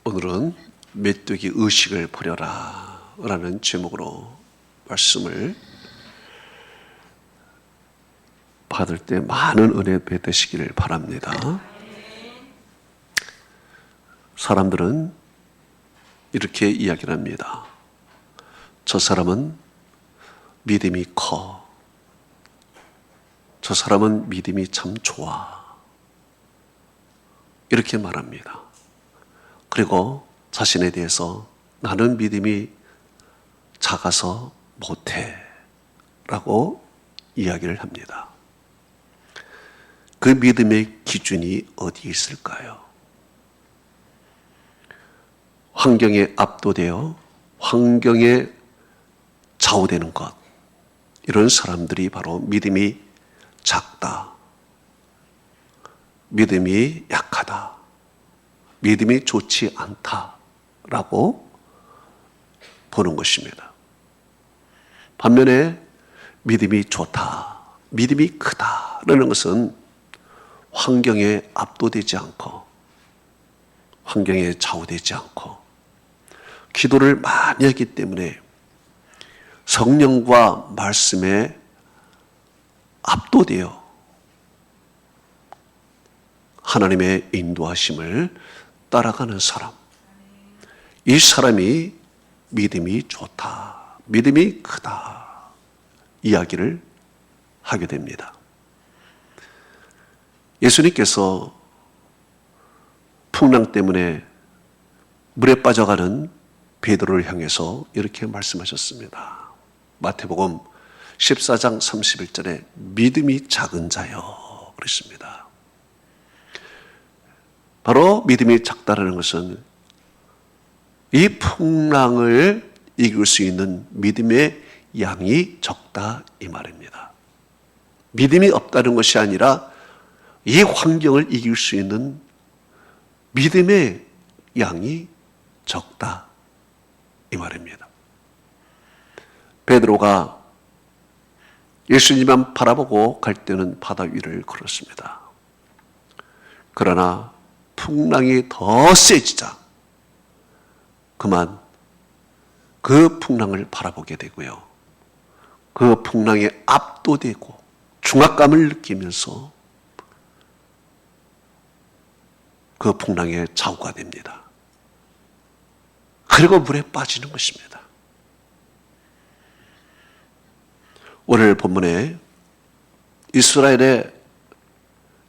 오늘은 메뚜기 의식을 버려라 라는 제목으로 말씀을 받을 때 많은 은혜 받으시기를 바랍니다. 사람들은 이렇게 이야기를 합니다. 저 사람은 믿음이 커. 저 사람은 믿음이 참 좋아. 이렇게 말합니다. 그리고 자신에 대해서 나는 믿음이 작아서 못해 라고 이야기를 합니다. 그 믿음의 기준이 어디 있을까요? 환경에 압도되어 환경에 좌우되는 것, 이런 사람들이 바로 믿음이 작다, 믿음이 약하다, 믿음이 좋지 않다라고 보는 것입니다. 반면에 믿음이 좋다, 믿음이 크다라는 것은 환경에 압도되지 않고 환경에 좌우되지 않고 기도를 많이 하기 때문에 성령과 말씀에 압도되어 하나님의 인도하심을 따라가는 사람, 이 사람이 믿음이 좋다, 믿음이 크다 이야기를 하게 됩니다. 예수님께서 풍랑 때문에 물에 빠져가는 베드로를 향해서 이렇게 말씀하셨습니다. 마태복음 14장 31절에 믿음이 작은 자여 그랬습니다. 바로 믿음이 작다라는 것은 이 풍랑을 이길 수 있는 믿음의 양이 적다 이 말입니다. 믿음이 없다는 것이 아니라 이 환경을 이길 수 있는 믿음의 양이 적다 이 말입니다. 베드로가 예수님만 바라보고 갈 때는 바다 위를 걸었습니다. 그러나 풍랑이 더 세지자 그만 그 풍랑을 바라보게 되고요. 그 풍랑에 압도되고 중압감을 느끼면서 그 풍랑에 좌우가 됩니다. 그리고 물에 빠지는 것입니다. 오늘 본문에 이스라엘의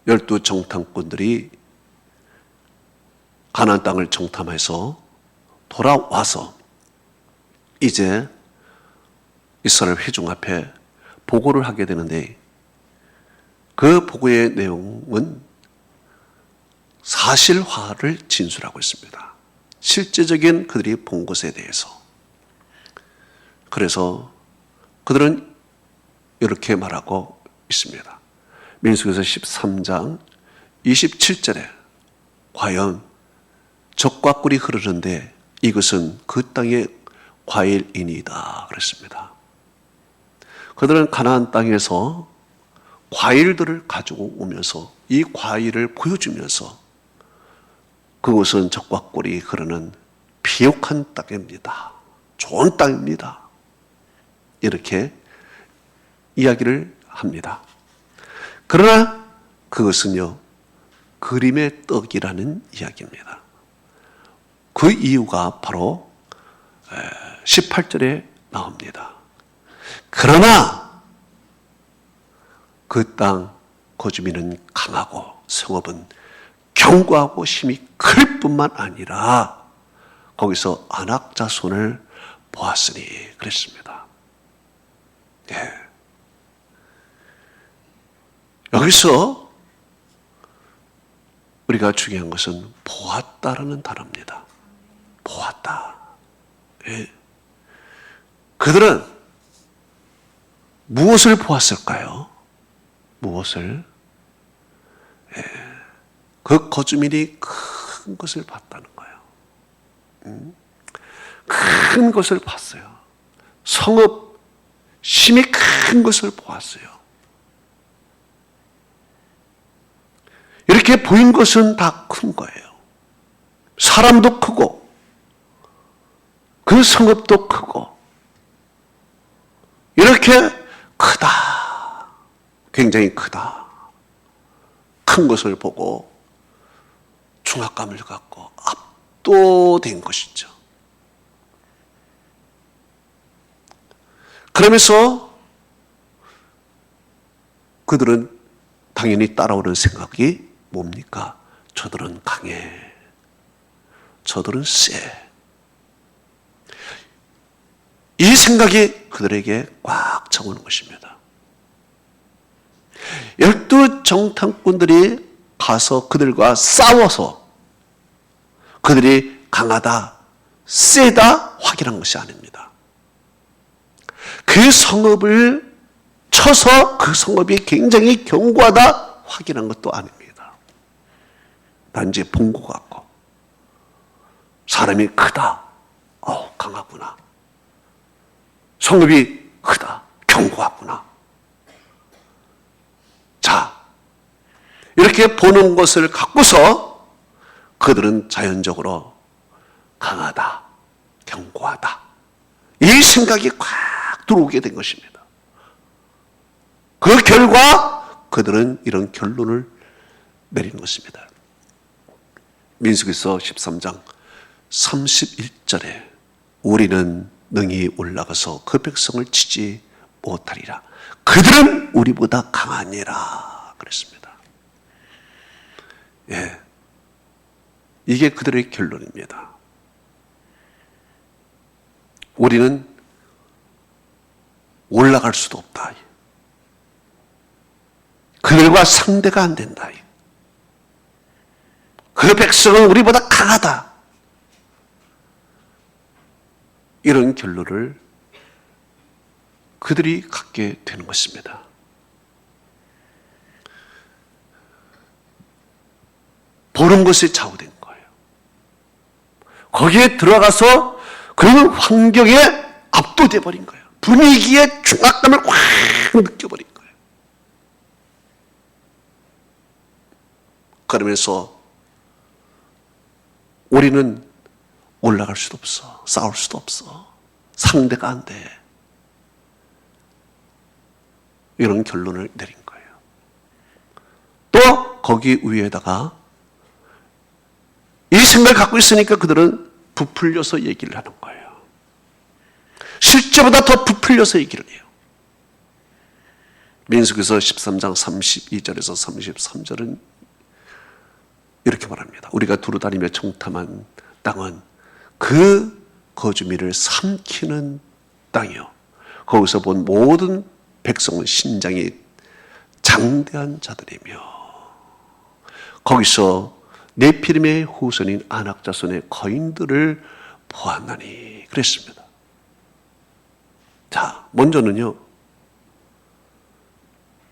12 정탐꾼들이 가나안 땅을 정탐해서 돌아와서 이제 이스라엘 회중 앞에 보고를 하게 되는데 그 보고의 내용은 사실화를 진술하고 있습니다. 실제적인 그들이 본 것에 대해서. 그래서 그들은 이렇게 말하고 있습니다. 민수기서 13장 27절에 과연 젖과 꿀이 흐르는데 이것은 그 땅의 과일이니이다 그랬습니다. 그들은 가나안 땅에서 과일들을 가지고 오면서 이 과일을 보여주면서 그곳은 젖과 꿀이 흐르는 비옥한 땅입니다. 좋은 땅입니다. 이렇게 이야기를 합니다. 그러나 그것은요, 그림의 떡이라는 이야기입니다. 그 이유가 바로 18절에 나옵니다. 그러나 그 땅 거주민은 강하고 성읍은 견고하고 힘이 클 뿐만 아니라 거기서 안악 자손을 보았으니 그랬습니다. 예. 여기서 우리가 중요한 것은 보았다라는 단어입니다. 보았다. 예. 그들은 무엇을 보았을까요? 무엇을? 예. 그 거주민이 큰 것을 봤다는 거예요. 큰 것을 봤어요. 성읍, 힘이 큰 것을 보았어요. 이렇게 보인 것은 다 큰 거예요. 사람도 크고 그 성읍도 크고 이렇게 크다. 굉장히 크다. 큰 것을 보고 중압감을 갖고 압도된 것이죠. 그러면서 그들은 당연히 따라오는 생각이 뭡니까? 저들은 강해. 저들은 세. 이 생각이 그들에게 꽉 차오는 것입니다. 12 정탐꾼들이 가서 그들과 싸워서 그들이 강하다, 세다 확인한 것이 아닙니다. 그 성읍을 쳐서 그 성읍이 굉장히 견고하다 확인한 것도 아닙니다. 단지 본 것 같고 사람이 크다, 강하구나. 성읍이 크다, 견고하구나. 자, 이렇게 보는 것을 갖고서 그들은 자연적으로 강하다, 견고하다. 이 생각이 꽉 들어오게 된 것입니다. 그 결과 그들은 이런 결론을 내린 것입니다. 민수기서 13장 31절에 우리는 능히 올라가서 그 백성을 치지 못하리라. 그들은 우리보다 강하니라 그랬습니다. 예, 이게 그들의 결론입니다. 우리는 올라갈 수도 없다. 그들과 상대가 안 된다. 그 백성은 우리보다 강하다. 이런 결론을 그들이 갖게 되는 것입니다. 보는 것에 좌우된 거예요. 거기에 들어가서 그 환경에 압도돼 버린 거예요. 분위기의 중압감을 확 느껴버린 거예요. 그러면서 우리는 올라갈 수도 없어. 싸울 수도 없어. 상대가 안 돼. 이런 결론을 내린 거예요. 또 거기 위에다가 이 생각을 갖고 있으니까 그들은 부풀려서 얘기를 하는 거예요. 실제보다 더 부풀려서 얘기를 해요. 민수기서 13장 32절에서 33절은 이렇게 말합니다. 우리가 두루다니며 정탐한 땅은 그 거주민을 삼키는 땅이요. 거기서 본 모든 백성은 신장이 장대한 자들이며 거기서 네피림의 후손인 아낙 자손의 거인들을 보았나니 그랬습니다. 자, 먼저는요.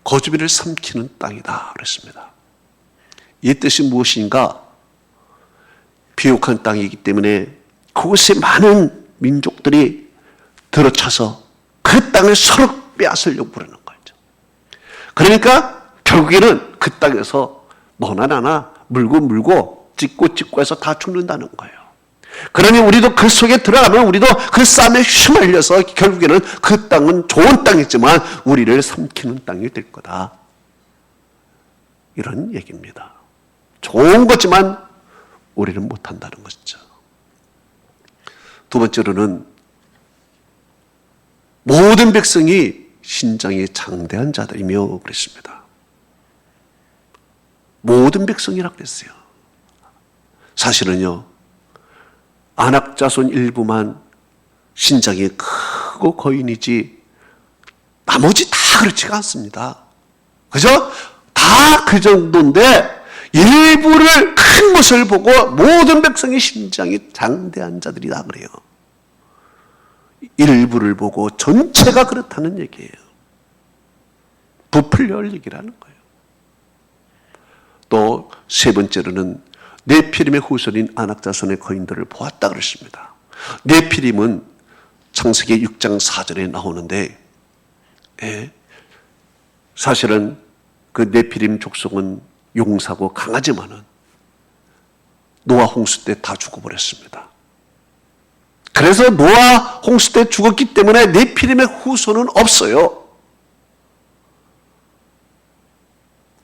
거주민을 삼키는 땅이다 그랬습니다. 이 뜻이 무엇인가? 비옥한 땅이기 때문에 그곳에 많은 민족들이 들어차서 그 땅을 서로 빼앗으려고 그러는 거죠. 그러니까 결국에는 그 땅에서 너나 나나 물고 찍고 해서 다 죽는다는 거예요. 그러니 우리도 그 속에 들어가면 우리도 그 싸움에 휘말려서 결국에는 그 땅은 좋은 땅이지만 우리를 삼키는 땅이 될 거다. 이런 얘기입니다. 좋은 거지만 우리는 못한다는 것이죠. 두 번째로는 모든 백성이 신장이 장대한 자들이며 그랬습니다. 모든 백성이라고 그랬어요. 사실은요. 아낙 자손 일부만 신장이 크고 거인이지 나머지 다 그렇지가 않습니다. 그죠? 다 그 정도인데 일부를 큰 것을 보고 모든 백성의 신장이 장대한 자들이다 그래요. 일부를 보고 전체가 그렇다는 얘기예요. 부풀려올 얘기라는 거예요. 또 세 번째로는 네피림의 후손인 아낙 자손의 거인들을 보았다 그랬습니다. 네피림은 창세기 6장 4절에 나오는데 사실은 그 네피림 족속은 용사고 강하지만은 노아 홍수 때 다 죽어버렸습니다. 그래서 노아 홍수 때 죽었기 때문에 네피림의 후손은 없어요.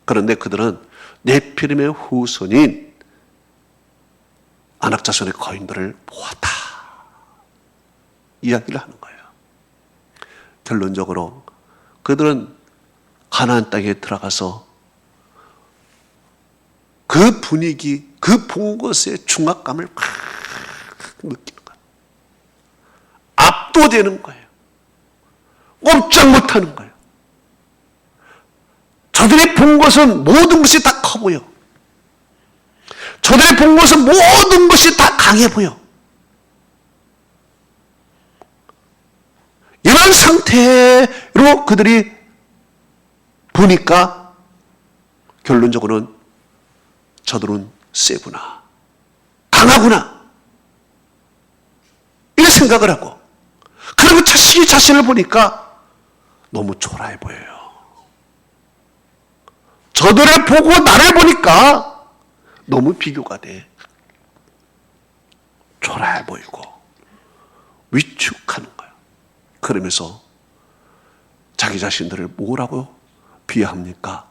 그런데 그들은 네피림의 후손인 안악자손의 거인들을 보았다 이야기를 하는 거예요. 결론적으로 그들은 가나안 땅에 들어가서 그 분위기, 그 본 것의 중압감을 막 느끼는 거예요. 압도되는 거예요. 꼼짝 못하는 거예요. 저들이 본 것은 모든 것이 다 커 보여. 저들이 본 것은 모든 것이 다 강해 보여. 이런 상태로 그들이 보니까 결론적으로는 저들은 세구나, 강하구나 이런 생각을 하고, 그리고 자신을 보니까 너무 초라해 보여요. 저들을 보고 나를 보니까 너무 비교가 돼. 초라해 보이고 위축하는 거예요. 그러면서 자기 자신들을 뭐라고 비하합니까?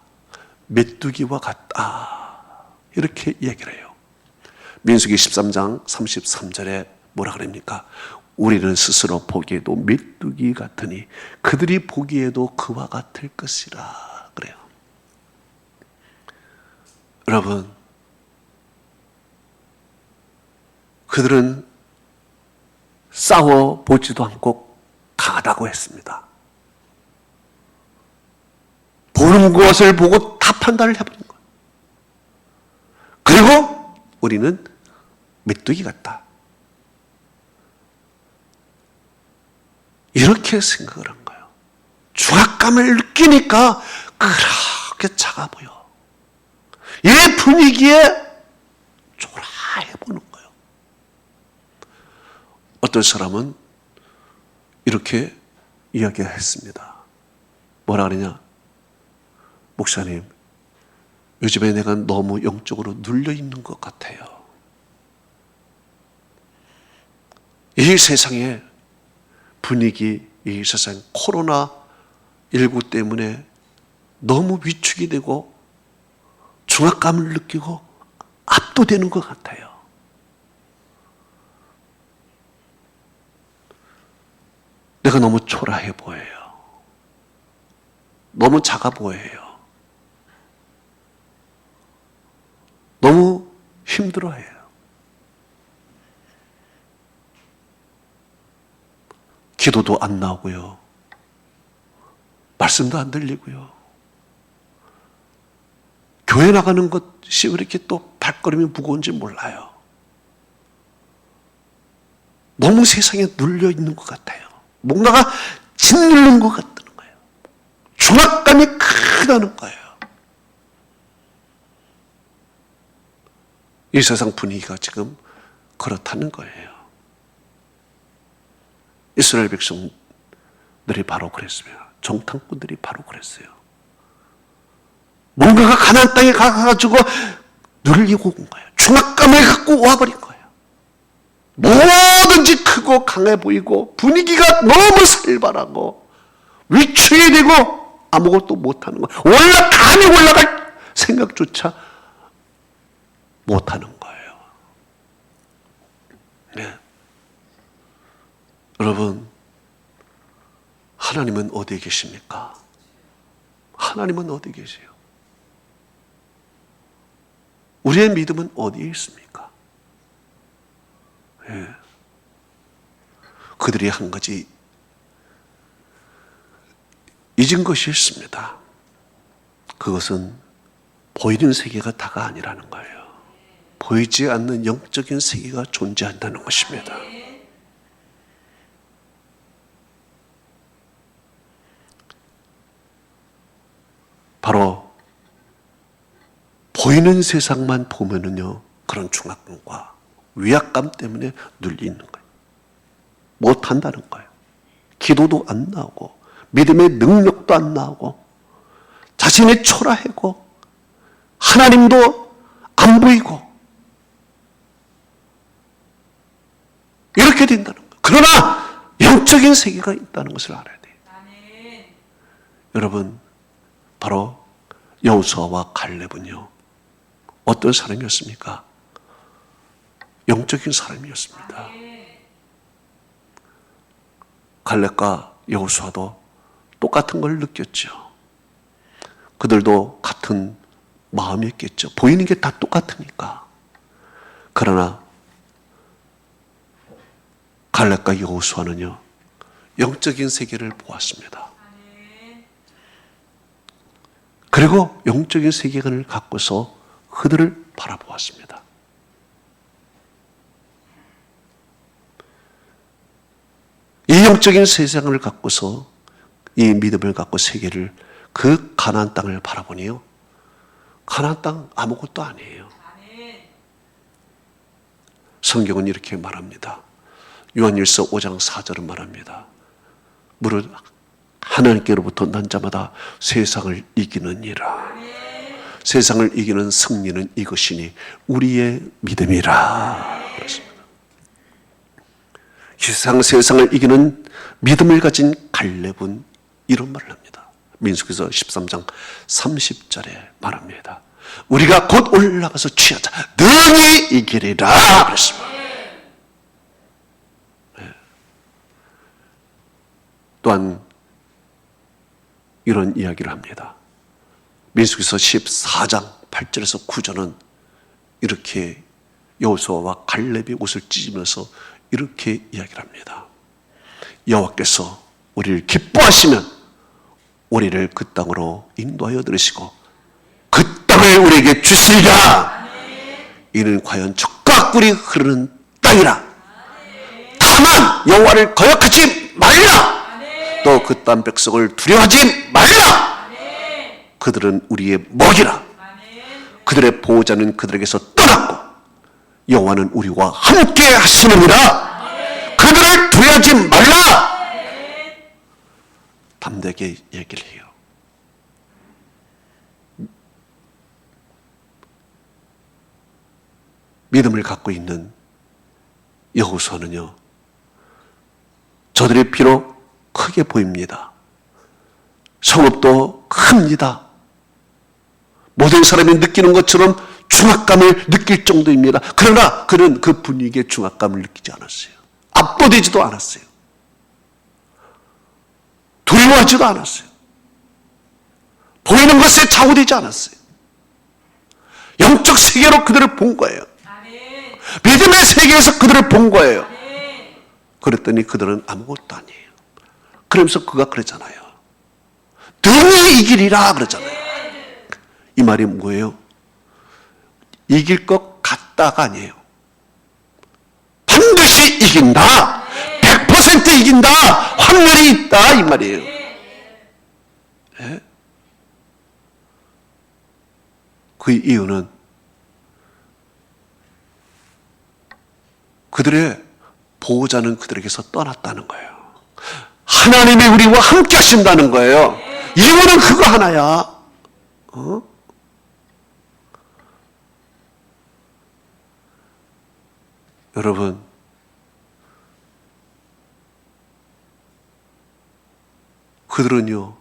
메뚜기와 같다 이렇게 얘기를 해요. 민수기 13장 33절에 뭐라 그럽니까? 우리는 스스로 보기에도 메뚜기 같으니 그들이 보기에도 그와 같을 것이라 그래요. 여러분, 그들은 싸워보지도 않고 강하다고 했습니다. 보는 것을 보고 다 판단을 해버린 거예요. 그리고 우리는 메뚜기 같다 이렇게 생각을 한 거예요. 중압감을 느끼니까 그렇게 작아 보여. 이 분위기에 초라해 보는 거예요. 어떤 사람은 이렇게 이야기했습니다. 뭐라 그러냐? 목사님, 요즘에 내가 너무 영적으로 눌려 있는 것 같아요. 이 세상의 분위기, 이 세상 코로나19 때문에 너무 위축이 되고 중압감을 느끼고 압도되는 것 같아요. 내가 너무 초라해 보여요. 너무 작아 보여요. 너무 힘들어해요. 기도도 안 나오고요. 말씀도 안 들리고요. 교회 나가는 것이 왜 이렇게 또 발걸음이 무거운지 몰라요. 너무 세상에 눌려 있는 것 같아요. 뭔가가 짓누른 것 같다는 거예요. 중압감이 크다는 거예요. 이 세상 분위기가 지금 그렇다는 거예요. 이스라엘 백성들이 바로 그랬습니다. 정탐꾼들이 바로 그랬어요. 뭔가가 가나안 땅에 가가지고 눌리고 온 거예요. 중압감을 갖고 와버린 거예요. 뭐든지 크고 강해 보이고 분위기가 너무 살벌하고 위축이 되고 아무것도 못하는 거예요. 감히 올라갈 생각조차 못하는 거예요. 네. 여러분, 하나님은 어디에 계십니까? 하나님은 어디 계세요? 우리의 믿음은 어디에 있습니까? 예. 그들이 한 가지 잊은 것이 있습니다. 그것은 보이는 세계가 다가 아니라는 거예요. 보이지 않는 영적인 세계가 존재한다는 것입니다. 바로 보이는 세상만 보면은요, 그런 중압감과 위압감 때문에 눌리는 거예요. 못한다는 거예요. 기도도 안 나오고 믿음의 능력도 안 나오고 자신의 초라하고 하나님도 안 보이고 이렇게 된다는 거예요. 그러나 영적인 세계가 있다는 것을 알아야 돼요. 여러분, 바로 여호수아와 갈렙은요, 어떤 사람이었습니까? 영적인 사람이었습니다. 갈렙과 여호수아도 똑같은 걸 느꼈죠. 그들도 같은 마음이었겠죠. 보이는 게 다 똑같으니까. 그러나 갈렙과 여호수아는요, 영적인 세계를 보았습니다. 그리고 영적인 세계관을 갖고서 그들을 바라보았습니다. 이 영적인 세상을 갖고서, 이 믿음을 갖고 세계를, 그 가나안 땅을 바라보니요, 가나안 땅 아무것도 아니에요. 성경은 이렇게 말합니다. 요한일서 5장 4절은 말합니다. 무릇 하나님께로부터 난 자마다 세상을 이기느니라. 세상을 이기는 승리는 이것이니 우리의 믿음이라. 그렇습니다. 세상을 이기는 믿음을 가진 갈렙은 이런 말을 합니다. 민수기서 13장 30절에 말합니다. 우리가 곧 올라가서 취하자. 능히 이기리라. 그랬습니다. 네. 또한 이런 이야기를 합니다. 민수기서 14장 8절에서 9절은 이렇게 여호수아와 갈렙이 옷을 찢으면서 이렇게 이야기를 합니다. 여호와께서 우리를 기뻐하시면 우리를 그 땅으로 인도하여 들으시고 그 땅을 우리에게 주시리라. 이는 과연 젖과 꿀이 흐르는 땅이라. 다만 여호와를 거역하지 말라. 또 그 땅 백성을 두려워하지 말라. 그들은 우리의 먹이라. 그들의 보호자는 그들에게서 떠났고 여호와는 우리와 함께 하시느니라. 그들을 두려워하지 말라. 담대하게 얘기를 해요. 믿음을 갖고 있는 여호수아는요, 저들이 비록 크게 보입니다. 성읍도 큽니다. 모든 사람이 느끼는 것처럼 중압감을 느낄 정도입니다. 그러나 그는 그 분위기에 중압감을 느끼지 않았어요. 압도되지도 않았어요. 두려워하지도 않았어요. 보이는 것에 좌우되지 않았어요. 영적 세계로 그들을 본 거예요. 믿음의 세계에서 그들을 본 거예요. 그랬더니 그들은 아무것도 아니에요. 그러면서 그가 그랬잖아요. 능히 이기리라 그랬잖아요. 이 말이 뭐예요? 이길 것 같다가 아니에요. 반드시 이긴다. 100% 이긴다. 확률이 있다 이 말이에요. 네? 그 이유는 그들의 보호자는 그들에게서 떠났다는 거예요. 하나님이 우리와 함께 하신다는 거예요. 이유는 그거 하나야. 여러분, 그들은요,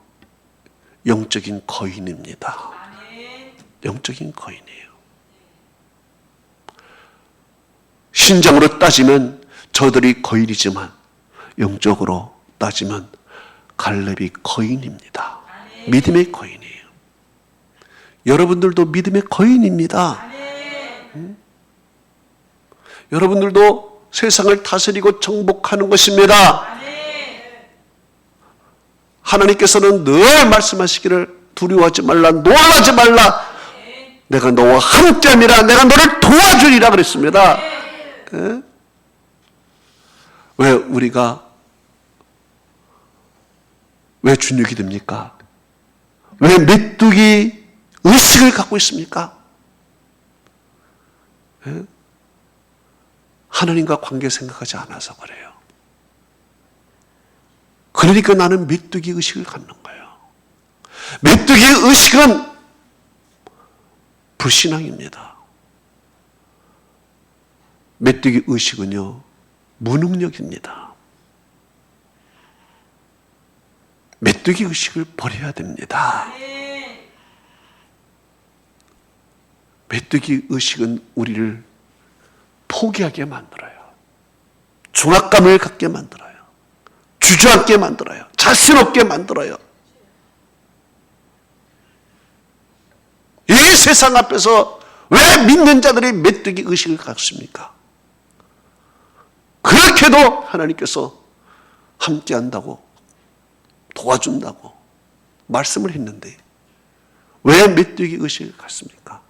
영적인 거인입니다. 영적인 거인이에요. 신장으로 따지면 저들이 거인이지만 영적으로 따지면 갈렙이 거인입니다. 믿음의 거인이에요. 여러분들도 믿음의 거인입니다. 여러분들도 세상을 다스리고 정복하는 것입니다. 하나님께서는 늘 말씀하시기를 두려워하지 말라, 놀라지 말라. 내가 너와 함께함이라. 내가 너를 도와주리라 그랬습니다. 네? 왜 준육이 됩니까? 왜 메뚜기 의식을 갖고 있습니까? 네? 하나님과 관계 생각하지 않아서 그래요. 그러니까 나는 메뚜기 의식을 갖는 거예요. 메뚜기 의식은 불신앙입니다. 메뚜기 의식은요, 무능력입니다. 메뚜기 의식을 버려야 됩니다. 메뚜기 의식은 우리를 포기하게 만들어요. 중압감을 갖게 만들어요. 주저앉게 만들어요. 자신 없게 만들어요. 이 세상 앞에서 왜 믿는 자들이 메뚜기 의식을 갖습니까? 그렇게도 하나님께서 함께한다고 도와준다고 말씀을 했는데 왜 메뚜기 의식을 갖습니까?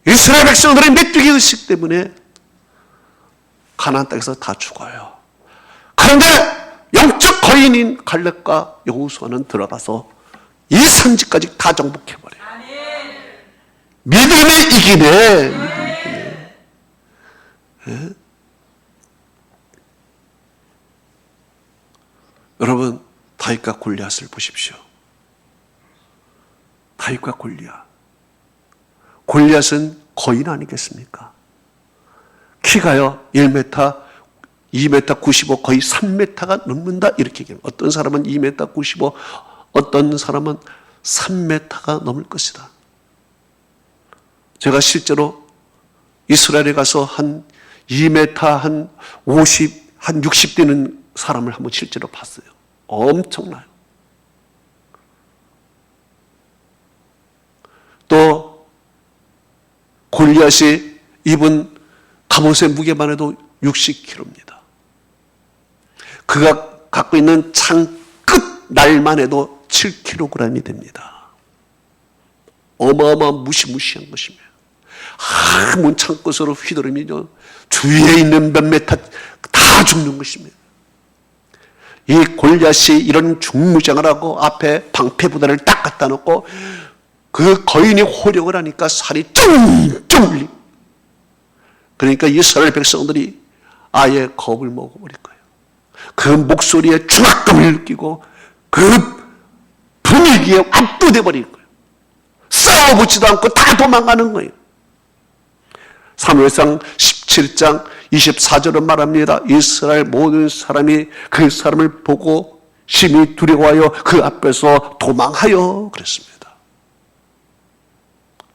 이스라엘 백성들의 메뚜기 의식 때문에 가나안 땅에서 다 죽어요. 그런데 영적 거인인 갈렙과 여호수아는 들어가서 이 산지까지 다 정복해버려요. 믿음이 이기네. 믿음이 이기네. 예? 여러분, 다윗과 골리앗을 보십시오. 다윗과 골리앗. 골리앗은 거인 아니겠습니까? 키가요 1m, 2m 95, 거의 3m가 넘는다 이렇게 얘기합니다. 어떤 사람은 2m 95, 어떤 사람은 3m가 넘을 것이다. 제가 실제로 이스라엘에 가서 한 2m, 한 50, 한 60 되는 사람을 한번 실제로 봤어요. 엄청나요. 또 골리앗이 입은 갑옷의 무게만 해도 60kg입니다. 그가 갖고 있는 창 끝 날만 해도 7kg이 됩니다. 어마어마한 무시무시한 것입니다. 문 창끝으로 휘두르면 주위에 있는 몇몇 다 죽는 것입니다. 이 골리앗이 이런 중무장을 하고 앞에 방패부대를 딱 갖다 놓고 그 거인이 호령을 하니까 살이 쫑쫑 울리고, 그러니까 이스라엘 백성들이 아예 겁을 먹어버릴 거예요. 그 목소리에 중압감을 느끼고 그 분위기에 압도돼 버릴 거예요. 싸워보지도 않고 다 도망가는 거예요. 사무엘상 17장 24절은 말합니다. 이스라엘 모든 사람이 그 사람을 보고 심히 두려워하여 그 앞에서 도망하여 그랬습니다.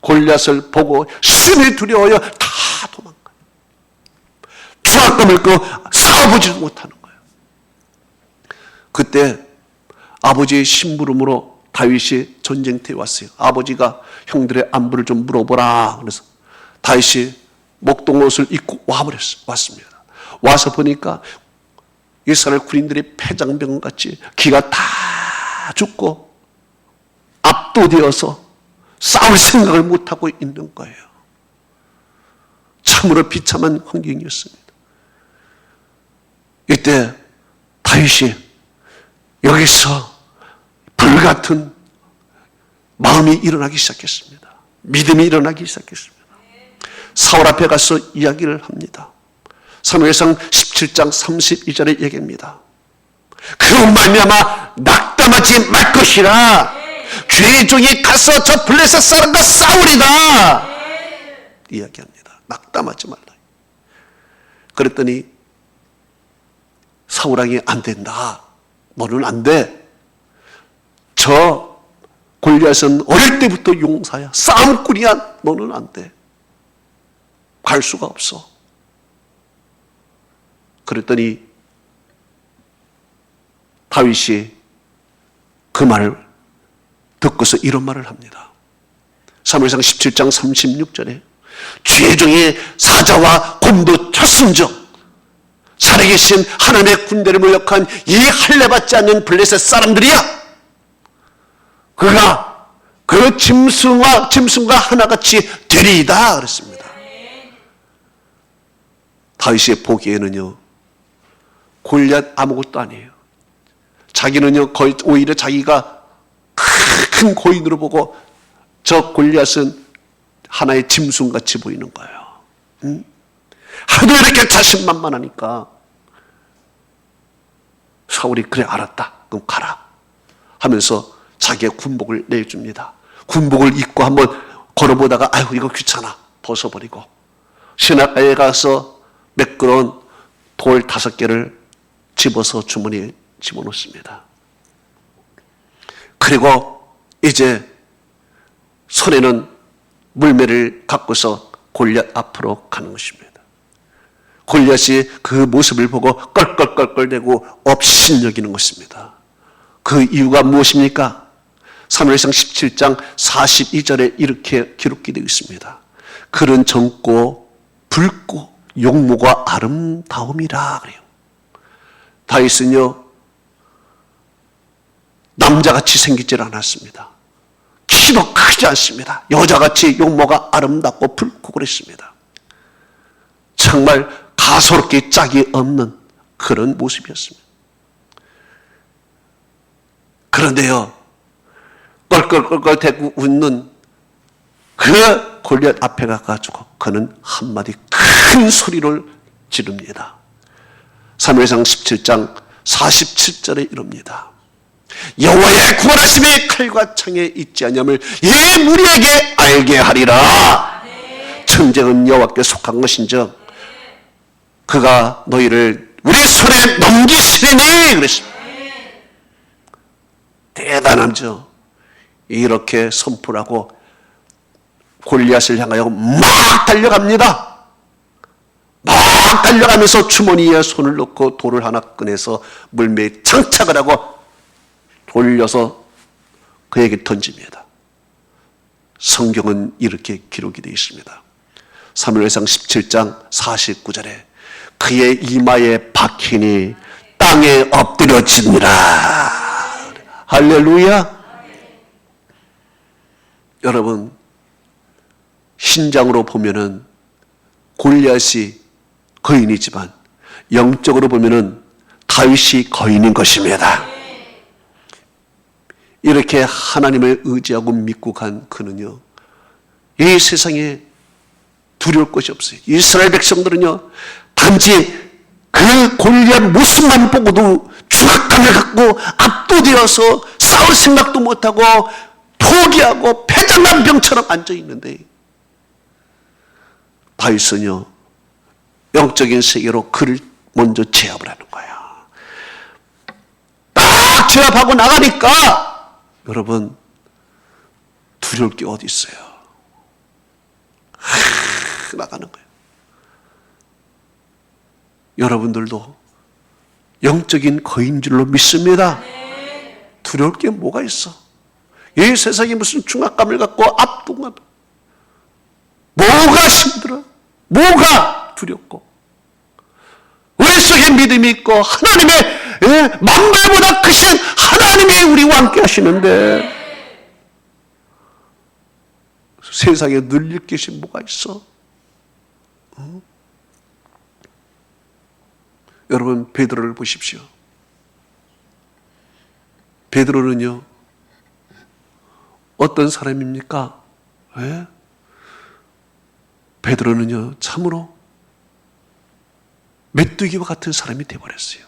골리앗을 보고 심히 두려워하여 다 도망가요. 중압감을 끄고 싸워보지도 못하는 거예요. 그때 아버지의 심부름으로 다윗이 전쟁터에 왔어요. 아버지가 형들의 안부를 좀 물어보라. 그래서 다윗이 목동옷을 입고 왔습니다. 와서 보니까 이스라엘 군인들이 폐장병같이 기가 다 죽고 압도되어서 싸울 생각을 못하고 있는 거예요. 참으로 비참한 환경이었습니다. 이때 다윗이 여기서 불같은 마음이 일어나기 시작했습니다. 믿음이 일어나기 시작했습니다. 사울 앞에 가서 이야기를 합니다. 사무엘상 17장 32절에 얘기합니다. 그로 말미암아 낙담하지 말 것이라 주의 종이 가서 저 블레셋 사람과 싸우리다 이야기합니다. 낙담하지 말라. 그랬더니 사울왕이 안 된다. 너는 안 돼. 저 골리앗은 어릴 때부터 용사야. 싸움꾼이야. 너는 안 돼. 갈 수가 없어. 그랬더니 다윗이 그 말을 듣고서 이런 말을 합니다. 사무엘상 17장 36절에 주의 종이 사자와 곰도 쳤은즉 살아계신 하나님의 군대를 모욕한 이 할례받지 않는 블레셋 사람들이야. 그가 그 짐승과 하나같이 되리이다 그랬습니다. 다윗이 보기에는요 골리앗 아무것도 아니에요. 자기는요 거의 오히려 자기가 큰 고인으로 보고 저 골리앗은 하나의 짐승같이 보이는 거예요. 하도 이렇게 자신만만하니까 사울이 그래 알았다. 그럼 가라 하면서 자기의 군복을 내줍니다. 군복을 입고 한번 걸어보다가 아유 이거 귀찮아 벗어버리고 시냇가에 가서 매끄러운 돌 5개를 집어서 주머니에 집어넣습니다. 그리고 이제 손에는 물매를 갖고서 골리앗 앞으로 가는 것입니다. 골리앗이 그 모습을 보고 껄껄껄껄대고 업신여기는 것입니다. 그 이유가 무엇입니까? 사무엘상 17장 42절에 이렇게 기록이 되어 있습니다. 그는 젊고 붉고 용모가 아름다움이라 그래요. 다윗은요, 남자같이 생기질 않았습니다. 키도 크지 않습니다. 여자같이 용모가 아름답고 붉고 그랬습니다. 정말 가소롭게 짝이 없는 그런 모습이었습니다. 그런데요, 껄껄껄껄 대고 웃는 그 골리앗 앞에 가가지고 그는 한마디 큰 소리를 지릅니다. 사무엘상 17장 47절에 이럽니다. 여호와의 구원하심이 칼과 창에 있지 아니함을 이 무리에게 알게 하리라. 천쟁은 여호와께 속한 것인즉 그가 너희를 우리 손에 넘기시리니 그랬습니다. 대단하죠. 이렇게 선포를 하고 골리앗을 향하여 막 달려갑니다. 막 달려가면서 주머니에 손을 넣고 돌을 하나 꺼내서 물매에 장착을 하고 돌려서 그에게 던집니다. 성경은 이렇게 기록이 되어 있습니다. 사무엘상 17장 49절에 그의 이마에 박히니 땅에 엎드려지니라. 할렐루야. 여러분, 신장으로 보면은 골리앗이 거인이지만 영적으로 보면은 다윗이 거인인 것입니다. 이렇게 하나님을 의지하고 믿고 간 그는요, 이 세상에 두려울 것이 없어요. 이스라엘 백성들은요, 단지 그 골리앗 모습만 보고도 중압감을 갖고 압도되어서 싸울 생각도 못하고 포기하고 패장난 병처럼 앉아있는데, 다윗은요, 영적인 세계로 그를 먼저 제압을 하는 거야. 딱 제압하고 나가니까 여러분, 두려울 게 어디 있어요? 나가는 거예요. 여러분들도 영적인 거인 줄로 믿습니다. 두려울 게 뭐가 있어? 이 세상에 무슨 중압감을 갖고 압도감, 뭐가 힘들어? 뭐가 두렵고? 우리 속에 믿음이 있고 하나님의 만물보다 크신 하나님이 우리와 함께 하시는데 세상에 늘릴 것이 뭐가 있어? 여러분, 베드로를 보십시오. 베드로는요, 어떤 사람입니까? 왜? 베드로는요, 참으로 메뚜기와 같은 사람이 되어버렸어요.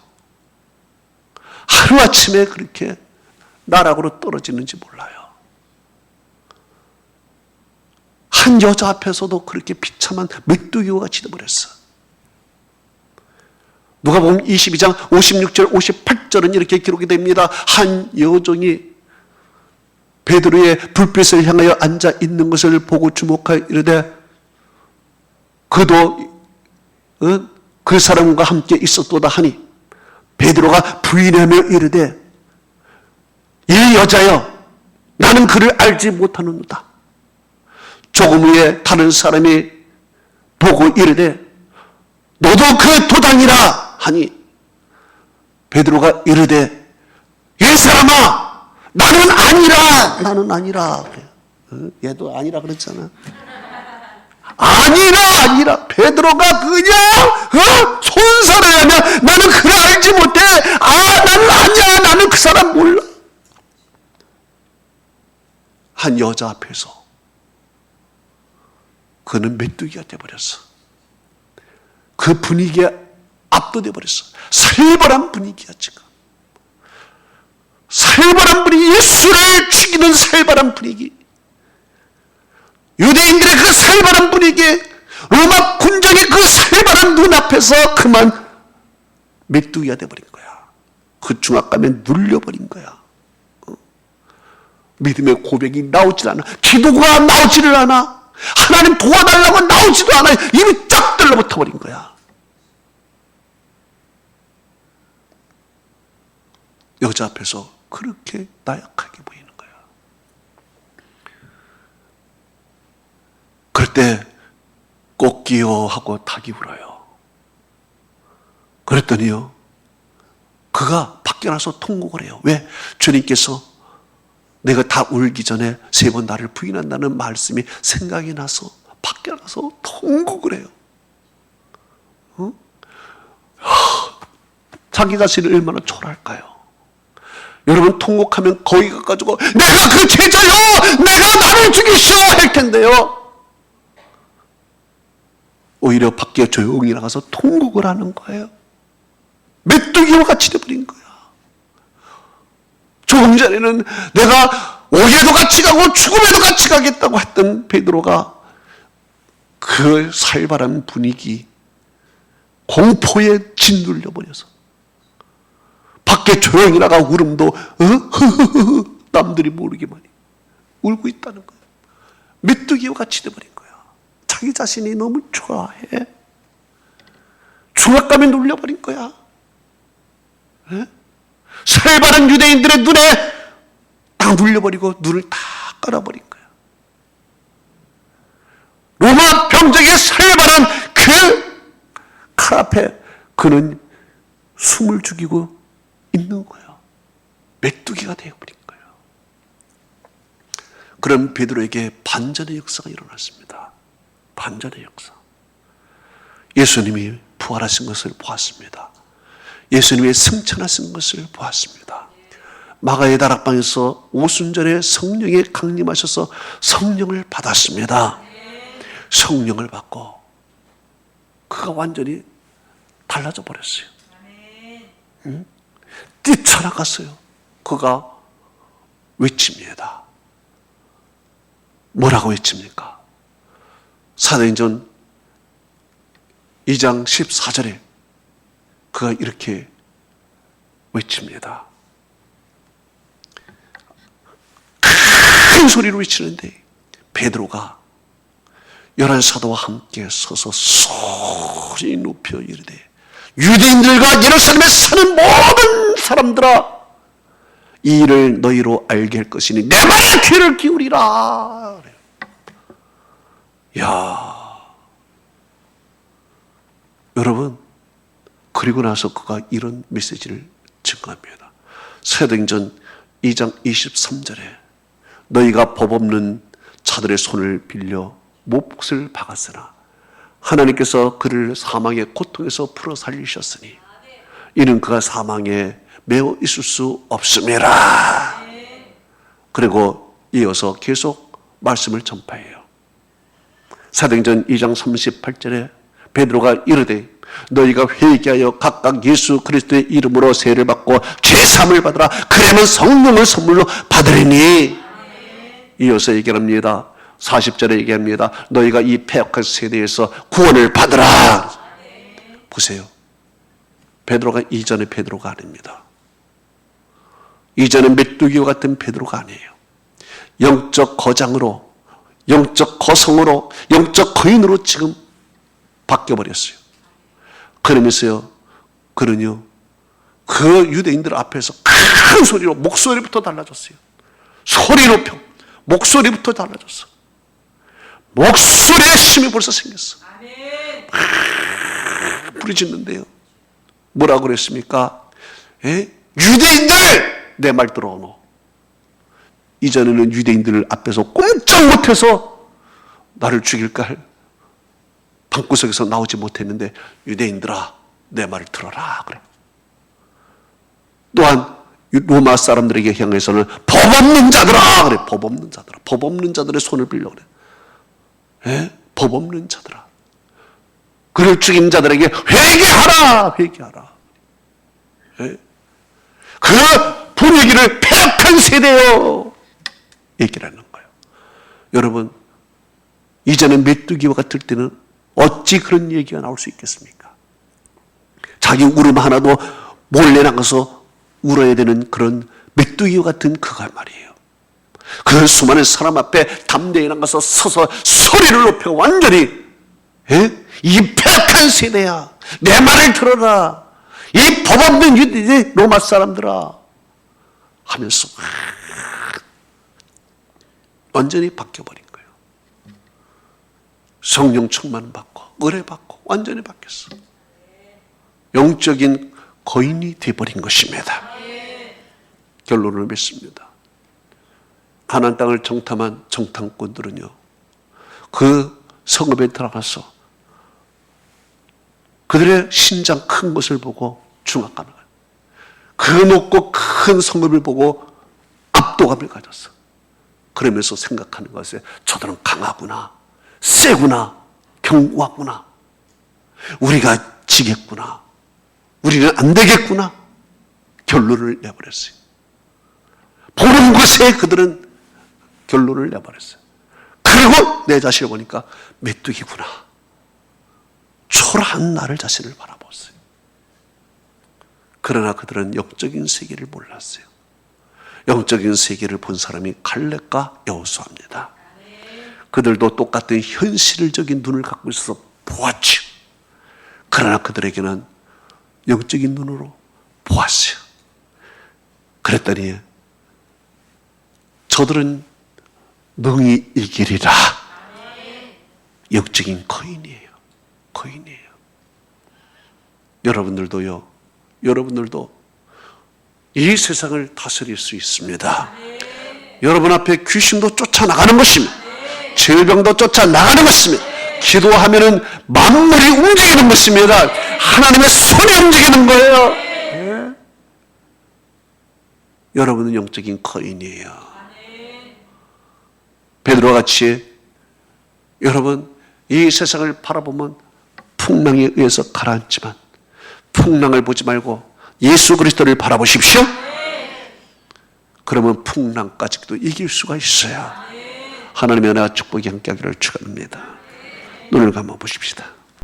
하루아침에 그렇게 나락으로 떨어지는지 몰라요. 한 여자 앞에서도 그렇게 비참한 메뚜기와 같이 되어버렸어. 누가복음 22장 56절 58절은 이렇게 기록이 됩니다. 한 여종이 베드로의 불빛을 향하여 앉아 있는 것을 보고 주목하여 이르되 그도 그 사람과 함께 있었도다 하니 베드로가 부인하며 이르되 이 여자여 나는 그를 알지 못하는도다. 조금 후에 다른 사람이 보고 이르되 너도 그 도당이라 하니 베드로가 이르되 이 사람아 나는 아니라 얘도 아니라 그랬잖아. 아니라 베드로가 그냥 손살을 하면 나는 그를 알지 못해. 나는 아니야. 나는 그 사람 몰라. 한 여자 앞에서 그는 메뚜기가 돼버렸어. 그 분위기에 압도돼 버렸어. 살벌한 분위기야. 지금 살벌한 분위기, 예수를 죽이는 살벌한 분위기, 유대인들의 그 살벌한 분위기, 로마 군정의 그 살벌한 눈앞에서 그만 메뚜기가 돼버린 거야. 그 중압감에 눌려버린 거야. 믿음의 고백이 나오질 않아. 기도가 나오지를 않아. 하나님 도와달라고 나오지도 않아. 입이 쫙 들러붙어버린 거야. 여자 앞에서 그렇게 나약하게 보이는 거야. 그럴 때 꽃기요 하고 닭이 울어요. 그랬더니요, 그가 밖에 나서 통곡을 해요. 왜? 주님께서 내가 다 울기 전에 3번 나를 부인한다는 말씀이 생각이 나서 밖에 나서 통곡을 해요. 자기 자신을 얼마나 초라할까요? 여러분, 통곡하면 거기 가가지고 내가 그 제자요, 내가 나를 죽이시오 할 텐데요, 오히려 밖에 조용히 나가서 통곡을 하는 거예요. 메뚜기와 같이 돼버린 거야. 조금 전에는 내가 옥에도 같이 가고 죽음에도 같이 가겠다고 했던 베드로가 그 살벌한 분위기, 공포에 짓눌려 버려서 밖에 조용히 나가 울음도 남들이 모르게만 울고 있다는 거예요. 메뚜기와 같이 돼버린 거야. 자기 자신이 너무 좋아해. 중압감에 눌려버린 거야. 살바른 유대인들의 눈에 딱 눌려버리고 눈을 다 깔아버린 거야. 로마 병정의 살바른 그 칼 앞에 그는 숨을 죽이고 있는 거예요. 메뚜기가 되어버린 거예요. 그런 베드로에게 반전의 역사가 일어났습니다. 반전의 역사. 예수님이 부활하신 것을 보았습니다. 예수님의 승천하신 것을 보았습니다. 마가의 다락방에서 오순절에 성령이 강림하셔서 성령을 받았습니다. 성령을 받고 그가 완전히 달라져 버렸어요. 뛰쳐나갔어요. 그가 외칩니다. 뭐라고 외칩니까? 사도행전 2장 14절에 그가 이렇게 외칩니다. 큰 소리로 외치는데 베드로가 11사도와 함께 서서 소리 높여 이르되, 유대인들과 예루살렘에 사는 모든 사람들아, 이 일을 너희로 알게 할 것이니 내 말에 귀를 기울이라. 야, 여러분, 그리고 나서 그가 이런 메시지를 증거합니다. 사도행전 2장 23절에 너희가 법 없는 자들의 손을 빌려 몹을 박았으나 하나님께서 그를 사망의 고통에서 풀어 살리셨으니 이는 그가 사망에 매어 있을 수 없음이라. 그리고 이어서 계속 말씀을 전파해요. 사도행전 2장 38절에 베드로가 이르되 너희가 회개하여 각각 예수 그리스도의 이름으로 세례를 받고 죄사함을 받으라. 그러면 성령을 선물로 받으리니. 이어서 얘기합니다. 40절에 얘기합니다. 너희가 이 패역한 세대에서 구원을 받으라. 보세요. 베드로가 이전의 베드로가 아닙니다. 이전의 메뚜기와 같은 베드로가 아니에요. 영적 거장으로, 영적 거성으로, 영적 거인으로 지금 바뀌어버렸어요. 그러면서요, 그는요, 그 유대인들 앞에서 큰 소리로, 목소리부터 달라졌어요. 소리 높여, 목소리부터 달라졌어. 목소리에 힘이 벌써 생겼어. 부르짖는데요. 뭐라고 그랬습니까? 유대인들! 내 말 들어오노. 이전에는 유대인들 앞에서 꼼짝 못해서 나를 죽일까 할 방구석에서 나오지 못했는데, 유대인들아, 내 말을 들어라. 그래. 또한 로마 사람들에게 향해서는 법 없는 자들아. 그래. 법 없는 자들아. 법 없는 자들의 손을 빌려 그래. 법 없는 자들아. 그를 죽인 자들에게 회개하라. 회개하라. 그 분위기를 패역한 세대요. 얘기를 하는 거예요. 여러분, 이전에 메뚜기와 같을 때는 어찌 그런 얘기가 나올 수 있겠습니까? 자, 자기 울음 하나도 몰래 나가서 울어야 되는 그런 메뚜기 같은 그가 말이에요. 그 수많은 사람 앞에 담대히 나가서 서서 소리를 높여 완전히 이 폐악한 세대야, 내 말을 들어라, 이 법 없는 유대 로마 사람들아 하면서 완전히 바뀌어버린 거예요. 성령 충만 받고 은혜 받고 완전히 바뀌었어. 영적인 거인이 되어버린 것입니다. 결론을 맺습니다. 가나안 땅을 정탐한 정탐꾼들은요, 그 성읍에 들어가서 그들의 신장 큰 것을 보고 중압감을 가졌어요. 그 높고 큰 성읍을 보고 압도감을 가졌어. 그러면서 생각하는 것에 저들은 강하구나, 세구나, 견고하구나, 우리가 지겠구나, 우리는 안 되겠구나 결론을 내버렸어요. 보는 것에 그들은 결론을 내버렸어요. 그리고 내 자신을 보니까 메뚜기구나, 초라한 나를 자신을 바라봤어요. 그러나 그들은 영적인 세계를 몰랐어요. 영적인 세계를 본 사람이 갈렙과 여호수아입니다. 그들도 똑같은 현실적인 눈을 갖고 있어서 보았죠. 그러나 그들에게는 영적인 눈으로 보았어요. 그랬더니 저들은 능히 이기리라. 영적인 거인이에요. 거인이에요. 여러분들도요, 여러분들도 이 세상을 다스릴 수 있습니다. 여러분 앞에 귀신도 쫓아나가는 것입니다. 질병도 쫓아나가는 것입니다. 기도하면은 만물이 움직이는 것입니다. 하나님의 손이 움직이는 거예요. 네? 여러분은 영적인 거인이에요. 베드로와 같이 여러분 이 세상을 바라보면 풍랑에 의해서 가라앉지만 풍랑을 보지 말고 예수 그리스도를 바라보십시오. 그러면 풍랑까지도 이길 수가 있어요. 하나님의 은혜와 축복이 함께하기를 축원합니다. 눈을 감아 보십시다.